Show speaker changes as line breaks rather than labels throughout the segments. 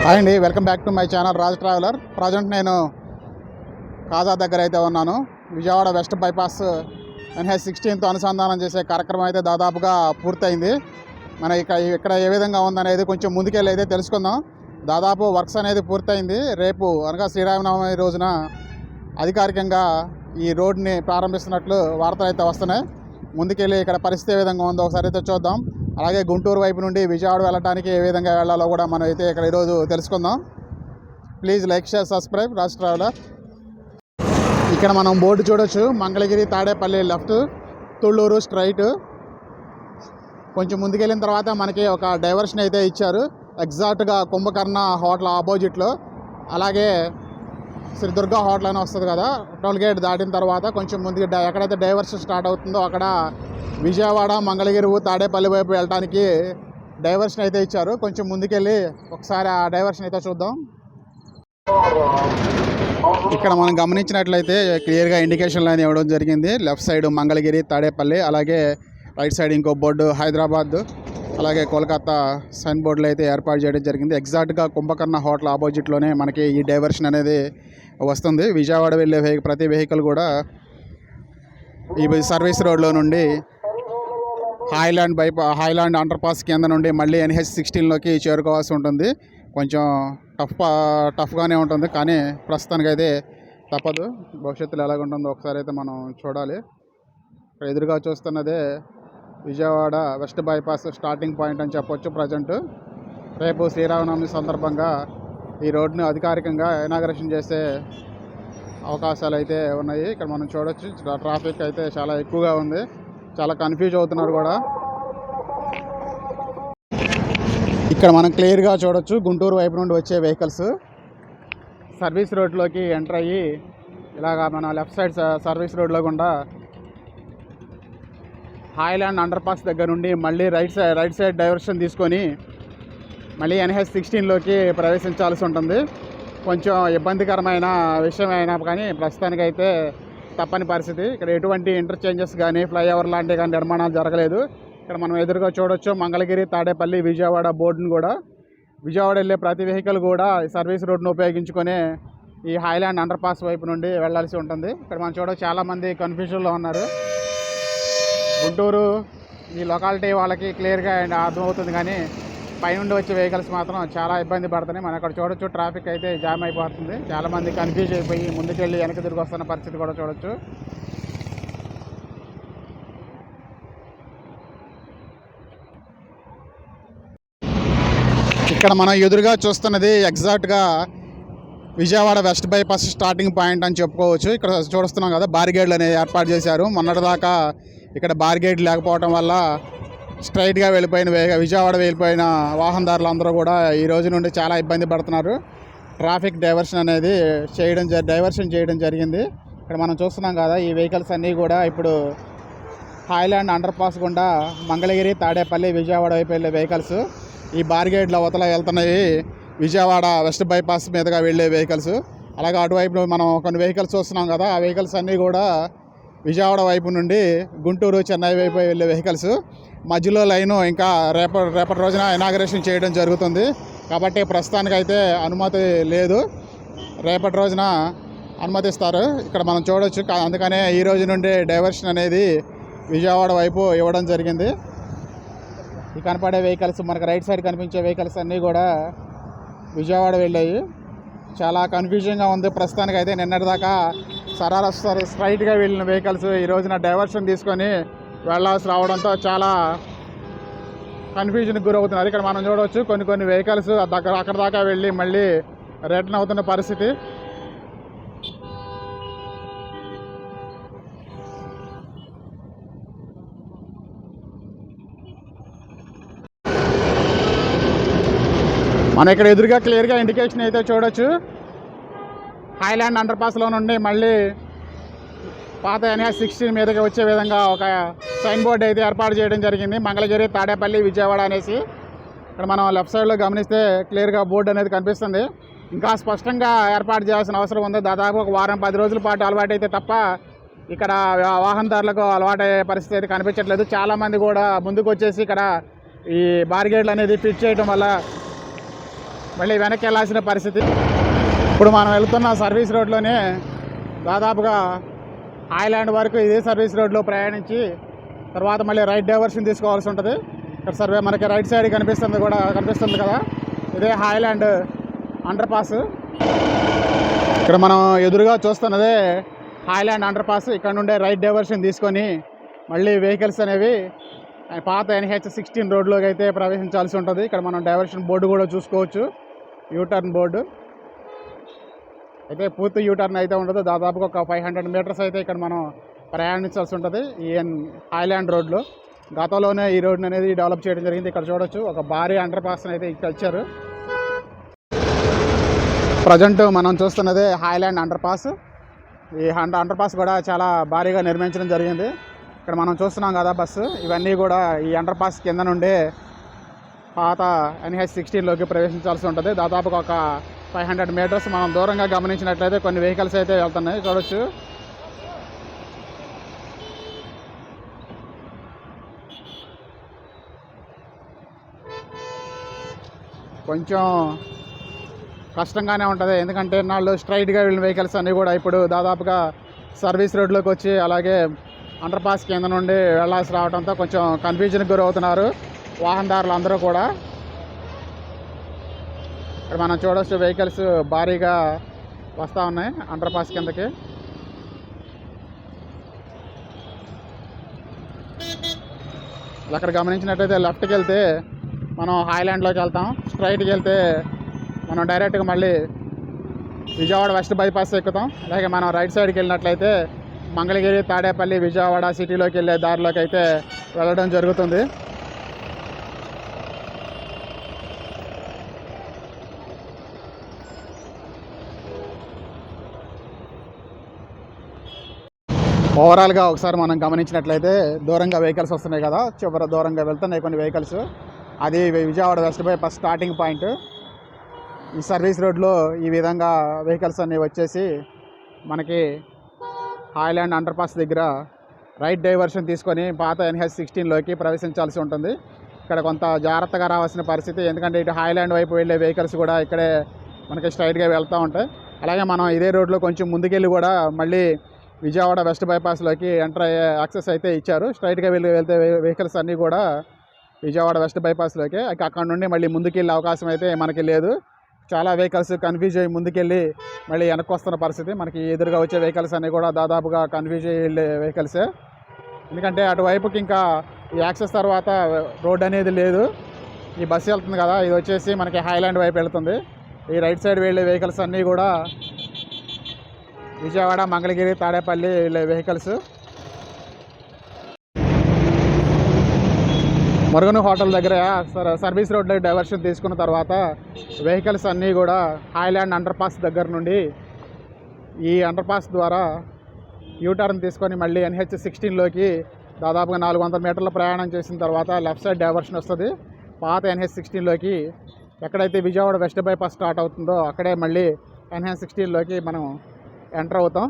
Hi అండి, welcome back to my channel Raj traveller. Present నేను కాజా దగ్గర అయితే ఉన్నాను. విజయవాడ వెస్ట్ బైపాస్ NH16తో అనుసంధానం చేసే కార్యక్రమం అయితే దాదాపుగా పూర్తయింది. మన ఇక్కడ ఏ విధంగా ఉందనేది కొంచెం ముందుకెళ్ళి అయితే తెలుసుకుందాం. దాదాపు వర్క్స్ అనేది పూర్తయింది. రేపు అనగా శ్రీరామనవమి రోజున అధికారికంగా ఈ రోడ్ని ప్రారంభిస్తున్నట్లు వార్తలు అయితే వస్తున్నాయి. ముందుకెళ్ళి ఇక్కడ పరిస్థితి ఏ విధంగా ఉందో ఒకసారి అయితే చూద్దాం. అలాగే గుంటూరు వైపు నుండి విజయవాడ వెళ్ళడానికి ఏ విధంగా వెళ్ళాలో కూడా మనం అయితే ఇక్కడ ఈరోజు తెలుసుకుందాం. Please like, share, subscribe Raj traveller. ఇక్కడ మనం బోర్డు చూడొచ్చు. Mangalagiri Tadepalli left, Thullur straight. కొంచెం ముందుకెళ్ళిన తర్వాత మనకి ఒక డైవర్షన్ అయితే ఇచ్చారు, ఎగ్జాక్ట్గా కుంభకర్ణ హోటల్ ఆపోజిట్లో. అలాగే శ్రీ దుర్గా హోటల్ అని వస్తుంది కదా, టోల్ గేట్ దాటిన తర్వాత కొంచెం ముందుకు ఎక్కడైతే డైవర్షన్ స్టార్ట్ అవుతుందో అక్కడ విజయవాడ, మంగళగిరి, తాడేపల్లి వైపు వెళ్ళడానికి డైవర్షన్ అయితే ఇచ్చారు. కొంచెం ముందుకెళ్ళి ఒకసారి ఆ డైవర్షన్ అయితే చూద్దాం. ఇక్కడ మనం గమనించినట్లయితే క్లియర్గా ఇండికేషన్ లైన్ ఇవ్వడం జరిగింది. లెఫ్ట్ సైడ్ మంగళగిరి, తాడేపల్లి, అలాగే రైట్ సైడ్ ఇంకో బోర్డు హైదరాబాద్, అలాగే కోల్కతా సైన్ బోర్డులు అయితే ఏర్పాటు చేయడం జరిగింది. ఎగ్జాక్ట్గా కుంభకర్ణ హోటల్ ఆపోజిట్లోనే మనకి ఈ డైవర్షన్ అనేది వస్తుంది. విజయవాడ వెళ్ళే ప్రతి వెహికల్ కూడా ఈ సర్వీస్ రోడ్లో నుండి హైలాండ్ అండర్ పాస్ కింద నుండి మళ్ళీ NH16లోకి చేరుకోవాల్సి ఉంటుంది. కొంచెం టఫ్గానే ఉంటుంది, కానీ ప్రస్తుతానికైతే తప్పదు. భవిష్యత్తులో ఎలాగ ఉంటుందో ఒకసారి అయితే మనం చూడాలి. ఇక్కడ ఎదురుగా చూస్తున్నదే Vijayawada west bypass starting point అని చెప్పొచ్చు. ప్రజెంట్ రేపు శ్రీరామనవమి సందర్భంగా ఈ రోడ్ని అధికారికంగా ఇనాగరేషన్ చేసే అవకాశాలు అయితే ఉన్నాయి. ఇక్కడ మనం చూడొచ్చు, ట్రాఫిక్ అయితే చాలా ఎక్కువగా ఉంది. చాలా కన్ఫ్యూజ్ అవుతున్నారు కూడా. ఇక్కడ మనం క్లియర్గా చూడొచ్చు, గుంటూరు వైపు నుండి వచ్చే వెహికల్స్ సర్వీస్ రోడ్లోకి ఎంటర్ అయ్యి ఇలాగా మన లెఫ్ట్ సైడ్ సర్వీస్ రోడ్లో గుండా హైలాండ్ అండర్ పాస్ దగ్గర నుండి మళ్ళీ రైట్ సైడ్ డైవర్షన్ తీసుకొని మళ్ళీ NH16లోకి ప్రవేశించాల్సి ఉంటుంది. కొంచెం ఇబ్బందికరమైన విషయం అయినా కానీ ప్రస్తుతానికైతే తప్పని పరిస్థితి. ఇక్కడ ఎటువంటి ఇంటర్చేంజెస్ కానీ ఫ్లైఓవర్ లాంటివి కానీ నిర్మాణాలు జరగలేదు. ఇక్కడ మనం ఎదురుగా చూడొచ్చు మంగళగిరి, తాడేపల్లి, విజయవాడ బోర్డును కూడా. విజయవాడ వెళ్ళే ప్రతి వెహికల్ కూడా సర్వీస్ రోడ్ను ఉపయోగించుకొని ఈ హైలాండ్ అండర్ పాస్ వైపు నుండి వెళ్లాల్సి ఉంటుంది. ఇక్కడ మనం చూడవచ్చు, చాలామంది కన్ఫ్యూజన్లో ఉన్నారు. గుంటూరు ఈ లొకాలిటీ వాళ్ళకి క్లియర్గా అర్థమవుతుంది, కానీ పైనుండి వచ్చే వెహికల్స్ మాత్రం చాలా ఇబ్బంది పడుతున్నాయి. మనం అక్కడ చూడొచ్చు, ట్రాఫిక్ అయితే జామ్ అయిపోతుంది. చాలామంది కన్ఫ్యూజ్ అయిపోయి ముందుకెళ్ళి వెనక్కి తిరిగి వస్తున్న పరిస్థితి కూడా చూడొచ్చు. ఇక్కడ మనం ఎదురుగా చూస్తున్నది ఎగ్జాక్ట్గా Vijayawada west bypass starting point అని చెప్పుకోవచ్చు. ఇక్కడ చూస్తున్నాం కదా, బారిగేడ్లు అనేది ఏర్పాటు చేశారు. మొన్నటిదాకా ఇక్కడ బారిగేడ్ లేకపోవడం వల్ల స్ట్రైట్గా విజయవాడ వెళ్ళిపోయిన వాహనదారులు అందరూ కూడా ఈ రోజు నుండి చాలా ఇబ్బంది పడుతున్నారు. ట్రాఫిక్ డైవర్షన్ చేయడం జరిగింది. ఇక్కడ మనం చూస్తున్నాం కదా, ఈ వెహికల్స్ అన్నీ కూడా ఇప్పుడు హైలాండ్ అండర్ పాస్ గుండా మంగళగిరి, తాడేపల్లి, విజయవాడ వైపు వెళ్ళే వెహికల్స్ ఈ బారిగేడ్ల అవతల వెళ్తున్నాయి. విజయవాడ వెస్ట్ బైపాస్ మీదుగా వెళ్ళే వెహికల్స్. అలాగే అటువైపు మనం కొన్ని వెహికల్స్ చూస్తున్నాం కదా, ఆ వెహికల్స్ అన్నీ కూడా విజయవాడ వైపు నుండి గుంటూరు, చెన్నై వైపు వెళ్ళే వెహికల్స్. మధ్యలో లైను ఇంకా రేపటి రోజున ఇనాగరేషన్ చేయడం జరుగుతుంది. కాబట్టి ప్రస్తుతానికైతే అనుమతి లేదు, రేపటి రోజున అనుమతిస్తారు. ఇక్కడ మనం చూడొచ్చు, అందుకనే ఈ రోజు నుండి డైవర్షన్ అనేది విజయవాడ వైపు ఇవ్వడం జరిగింది. ఈ కనపడే వెహికల్స్, మనకు రైట్ సైడ్ కనిపించే వెహికల్స్ అన్నీ కూడా విజయవాడ వెళ్ళాయి. చాలా కన్ఫ్యూజన్గా ఉంది ప్రస్తుతానికైతే. నిన్నటిదాకా స్ట్రైట్గా వెళ్ళిన వెహికల్స్ ఈ రోజున డైవర్షన్ తీసుకొని వెళ్ళాల్సి రావడంతో చాలా కన్ఫ్యూజన్కి గురవుతున్నారు. ఇక్కడ మనం చూడవచ్చు, కొన్ని వెహికల్స్ అక్కడ దాకా వెళ్ళి మళ్ళీ రిటర్న్ అవుతున్న పరిస్థితి. మనం ఇక్కడ ఎదురుగా క్లియర్గా ఇండికేషన్ అయితే చూడొచ్చు. హైలాండ్ అండర్ పాస్లో నుండి మళ్ళీ పాత NH16 మీదకి వచ్చే విధంగా ఒక సైన్ బోర్డు అయితే ఏర్పాటు చేయడం జరిగింది. మంగళగిరి, తాడేపల్లి, విజయవాడ అనేసి. ఇక్కడ మనం లెఫ్ట్ సైడ్లో గమనిస్తే క్లియర్గా బోర్డు అనేది కనిపిస్తుంది. ఇంకా స్పష్టంగా ఏర్పాటు చేయాల్సిన అవసరం ఉంది. దాదాపు ఒక వారం 10 రోజుల పాటు అలవాటు అయితే తప్ప ఇక్కడ వాహనదారులకు అలవాటయ్యే పరిస్థితి అయితే కనిపించట్లేదు. చాలామంది కూడా ముందుకు వచ్చేసి ఇక్కడ ఈ బారిగేడ్లు అనేది ఫిట్ చేయడం వల్ల మళ్ళీ వెనక్కి వెళ్ళాల్సిన పరిస్థితి. ఇప్పుడు మనం వెళ్తున్న సర్వీస్ రోడ్లోనే దాదాపుగా హాయ్లాండ్ వరకు ఇదే సర్వీస్ రోడ్లో ప్రయాణించి తర్వాత మళ్ళీ రైట్ డైవర్షన్ తీసుకోవాల్సి ఉంటుంది. ఇక్కడ మనకి రైట్ సైడ్ కనిపిస్తుంది కదా, ఇదే హాయ్లాండ్ అండర్ పాస్. ఇక్కడ మనం ఎదురుగా చూస్తున్నదే హాయ్లాండ్ అండర్ పాస్. ఇక్కడ నుండే రైట్ డైవర్షన్ తీసుకొని మళ్ళీ వెహికల్స్ అనేవి పాత NH-16 రోడ్లోకి అయితే ప్రవేశించాల్సి ఉంటుంది. ఇక్కడ మనం డైవర్షన్ బోర్డు కూడా చూసుకోవచ్చు, యూటర్న్ బోర్డు అయితే పూర్తి యూటర్న్ అయితే ఉండదు. దాదాపుగా ఒక 500 మీటర్స్ అయితే ఇక్కడ మనం ప్రయాణించాల్సి ఉంటుంది ఈ హాయ్లాండ్ రోడ్లో. గతంలోనే ఈ రోడ్ని అనేది డెవలప్ చేయడం జరిగింది. ఇక్కడ చూడొచ్చు ఒక భారీ అండర్ పాస్ అయితే ఇక్కడ ఇచ్చారు. ప్రజెంట్ మనం చూస్తున్నదే హాయ్లాండ్ అండర్ పాస్. ఈ అండర్ పాస్ కూడా చాలా భారీగా నిర్మించడం జరిగింది. ఇక్కడ మనం చూస్తున్నాం కదా బస్సు, ఇవన్నీ కూడా ఈ అండర్ పాస్ కింద నుండే పాత NH-16లోకి ప్రవేశించాల్సి ఉంటుంది. దాదాపుగా ఒక 500 మీటర్స్ మనం దూరంగా గమనించినట్లయితే కొన్ని వెహికల్స్ అయితే వెళ్తున్నాయి, చూడొచ్చు. కొంచెం కష్టంగానే ఉంటుంది, ఎందుకంటే నాళ్ళు స్ట్రైట్గా వెళ్ళిన వెహికల్స్ అన్నీ కూడా ఇప్పుడు దాదాపుగా సర్వీస్ రోడ్లోకి వచ్చి అలాగే అండర్ పాస్ కింద నుండి వెళ్ళాల్సి రావడంతో కొంచెం కన్ఫ్యూజన్కి గురవుతున్నారు వాహనదారులు అందరూ కూడా. ఇక్కడ మనం చూడవచ్చు వెహికల్స్ భారీగా వస్తూ ఉన్నాయి అండర్ పాస్ కిందకి. అక్కడ గమనించినట్లయితే లెఫ్ట్కి వెళ్తే మనం హాయ్లాండ్లోకి వెళ్తాం, స్ట్రైట్కి వెళ్తే మనం డైరెక్ట్గా మళ్ళీ విజయవాడ వెస్ట్ బైపాస్ ఎక్కుతాం. అలాగే మనం రైట్ సైడ్కి వెళ్ళినట్లయితే మంగళగిరి, తాడేపల్లి, విజయవాడ సిటీలోకి వెళ్ళే దారిలోకి అయితే వెళ్ళడం జరుగుతుంది. ఓవరాల్గా ఒకసారి మనం గమనించినట్లయితే దూరంగా వెహికల్స్ వస్తున్నాయి కదా, చివరి దూరంగా వెళ్తున్నాయి కొన్ని వెహికల్స్. అది Vijayawada west bypass starting point. ఈ సర్వీస్ రోడ్లో ఈ విధంగా వెహికల్స్ అన్నీ వచ్చేసి మనకి హాయ్లాండ్ అండర్ పాస్ దగ్గర రైట్ డైవర్షన్ తీసుకొని పాత NH-16లోకి ప్రవేశించాల్సి ఉంటుంది. ఇక్కడ కొంత జాగ్రత్తగా రావాల్సిన పరిస్థితి, ఎందుకంటే ఇటు హాయ్లాండ్ వైపు వెళ్ళే వెహికల్స్ కూడా ఇక్కడే మనకి స్ట్రైట్గా వెళ్తూ ఉంటాయి. అలాగే మనం ఇదే రోడ్లో కొంచెం ముందుకెళ్ళి కూడా మళ్ళీ విజయవాడ వెస్ట్ బైపాస్లోకి ఎంటర్ అయ్యే యాక్సెస్ అయితే ఇచ్చారు. స్ట్రైట్గా వెళ్తే వెహికల్స్ అన్నీ కూడా విజయవాడ వెస్ట్ బైపాస్లోకి, అక్కడ నుండి మళ్ళీ ముందుకెళ్ళే అవకాశం అయితే మనకి లేదు. చాలా వెహికల్స్ కన్ఫ్యూజ్ అయ్యి ముందుకెళ్ళి మళ్ళీ వెనక్కి వస్తున్న పరిస్థితి. మనకి ఎదురుగా వచ్చే వెహికల్స్ అన్నీ కూడా దాదాపుగా కన్ఫ్యూజ్ అయ్యి వెళ్ళే వెహికల్సే, ఎందుకంటే అటువైపుకి ఇంకా ఈ యాక్సెస్ తర్వాత రోడ్ అనేది లేదు. ఈ బస్సు వెళ్తుంది కదా, ఇది వచ్చేసి మనకి హాయ్లాండ్ వైపు వెళ్తుంది. ఈ రైట్ సైడ్ వెళ్ళే వెహికల్స్ అన్నీ కూడా విజయవాడ, మంగళగిరి, తాడేపల్లి వెళ్ళే వెహికల్స్. మురుగన్ హోటల్ దగ్గర సర్వీస్ రోడ్లో డైవర్షన్ తీసుకున్న తర్వాత వెహికల్స్ అన్నీ కూడా హాయ్లాండ్ అండర్ పాస్ దగ్గర నుండి ఈ అండర్ పాస్ ద్వారా యూటర్న్ తీసుకొని మళ్ళీ NH-16లోకి దాదాపుగా 400 మీటర్ల ప్రయాణం చేసిన తర్వాత లెఫ్ట్ సైడ్ డైవర్షన్ వస్తుంది. పాత NH-16లోకి ఎక్కడైతే విజయవాడ వెస్ట్ బైపాస్ స్టార్ట్ అవుతుందో అక్కడే మళ్ళీ NH-16లోకి మనం ఎంటర్ అవుతాం.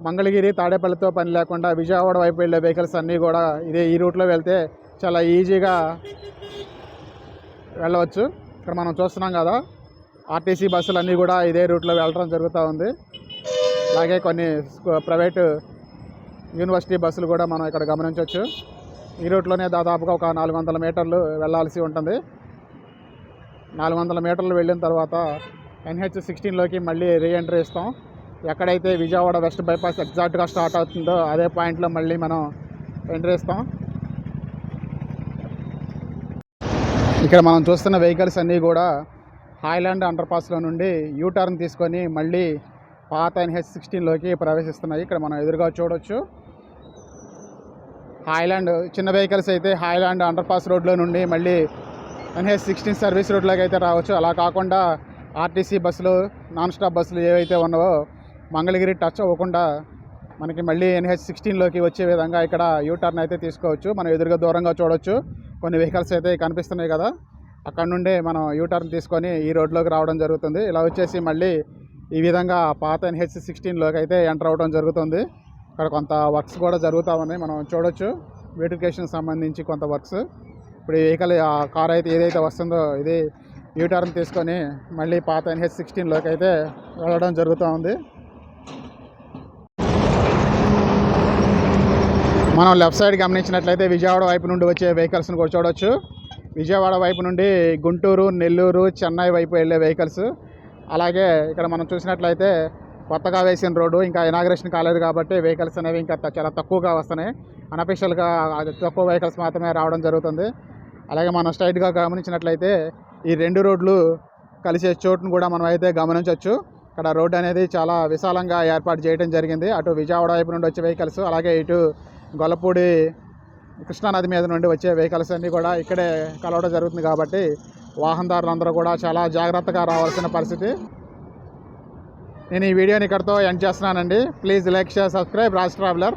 మంగళగిరి, తాడేపల్లితో పని లేకుండా విజయవాడ వైపు వెళ్ళే వెహికల్స్ అన్నీ కూడా ఈ రూట్లో వెళ్తే చాలా ఈజీగా వెళ్ళవచ్చు. ఇక్కడ మనం చూస్తున్నాం కదా, RTC బస్సులు అన్నీ కూడా ఇదే రూట్లో వెళ్ళడం జరుగుతూ ఉంది. అలాగే కొన్ని ప్రైవేటు యూనివర్సిటీ బస్సులు కూడా మనం ఇక్కడ గమనించవచ్చు. ఈ రూట్లోనే దాదాపుగా ఒక 400 మీటర్లు వెళ్ళాల్సి ఉంటుంది. 400 మీటర్లు వెళ్ళిన తర్వాత NH-16లోకి మళ్ళీ రీఎంట్రీ ఇస్తాం. ఎక్కడైతే విజయవాడ వెస్ట్ బైపాస్ ఎగ్జాక్ట్గా స్టార్ట్ అవుతుందో అదే పాయింట్లో మళ్ళీ మనం ఎంట్రీ ఇస్తాం. ఇక్కడ మనం చూస్తున్న వెహికల్స్ అన్నీ కూడా హాయ్లాండ్ అండర్ పాస్లో నుండి యూటర్న్ తీసుకొని మళ్ళీ పాత NH-16లోకి ప్రవేశిస్తున్నాయి. ఇక్కడ మనం ఎదురుగా చూడవచ్చు. హాయ్లాండ్ చిన్న వెహికల్స్ అయితే హాయ్లాండ్ అండర్ పాస్ రోడ్లో నుండి మళ్ళీ NH-16 సర్వీస్ రోడ్లోకి అయితే రావచ్చు. అలా కాకుండా RTC బస్సులు, నాన్ స్టాప్ బస్సులు ఏవైతే ఉన్నావో మంగళగిరి టచ్ అవ్వకుండా మనకి మళ్ళీ NH-16లోకి వచ్చే విధంగా ఇక్కడ యూటర్న్ అయితే తీసుకోవచ్చు. మనం ఎదురుగా దూరంగా చూడవచ్చు కొన్ని వెహికల్స్ అయితే కనిపిస్తున్నాయి కదా, అక్కడ నుండే మనం యూటర్న్ తీసుకొని ఈ రోడ్లోకి రావడం జరుగుతుంది. ఇలా వచ్చేసి మళ్ళీ ఈ విధంగా పాత NH-16లోకి అయితే ఎంటర్ అవ్వడం జరుగుతుంది. ఇక్కడ కొంత వర్క్స్ కూడా జరుగుతూ ఉన్నాయి, మనం చూడొచ్చు. బ్యూటిఫికేషన్ సంబంధించి కొంత వర్క్స్. ఇప్పుడు ఈ వెహికల్ కార్ అయితే ఏదైతే వస్తుందో ఇది యూటర్న్ తీసుకొని మళ్ళీ పాత NH16లోకి అయితే వెళ్ళడం జరుగుతూ ఉంది. మనం లెఫ్ట్ సైడ్ గమనించినట్లయితే విజయవాడ వైపు నుండి వచ్చే వెహికల్స్ని కూడా చూడవచ్చు. విజయవాడ వైపు నుండి గుంటూరు, నెల్లూరు, చెన్నై వైపు వెళ్ళే వెహికల్స్. అలాగే ఇక్కడ మనం చూసినట్లయితే కొత్తగా వేసిన రోడ్డు, ఇంకా ఇనాగ్రేషన్ కాలేదు కాబట్టి వెహికల్స్ అనేవి ఇంకా చాలా తక్కువగా వస్తున్నాయి. అన్అఫీషియల్గా తక్కువ వెహికల్స్ మాత్రమే రావడం జరుగుతుంది. అలాగే మనం స్ట్రైట్గా గమనించినట్లయితే ఈ రెండు రోడ్లు కలిసే చోటును కూడా మనం అయితే గమనించవచ్చు. ఇక్కడ రోడ్డు అనేది చాలా విశాలంగా ఏర్పాటు చేయడం జరిగింది. అటు విజయవాడ వైపు నుండి వచ్చే వెహికల్స్, అలాగే ఇటు గొల్లపూడి కృష్ణానది మీద నుండి వచ్చే వెహికల్స్ అన్నీ కూడా ఇక్కడే కలవడం జరుగుతుంది. కాబట్టి వాహనదారులందరూ కూడా చాలా జాగ్రత్తగా రావాల్సిన పరిస్థితి. నేను ఈ వీడియోని ఇక్కడితో ఎండ్ చేస్తున్నానండి. Please like, share, subscribe Raj traveller.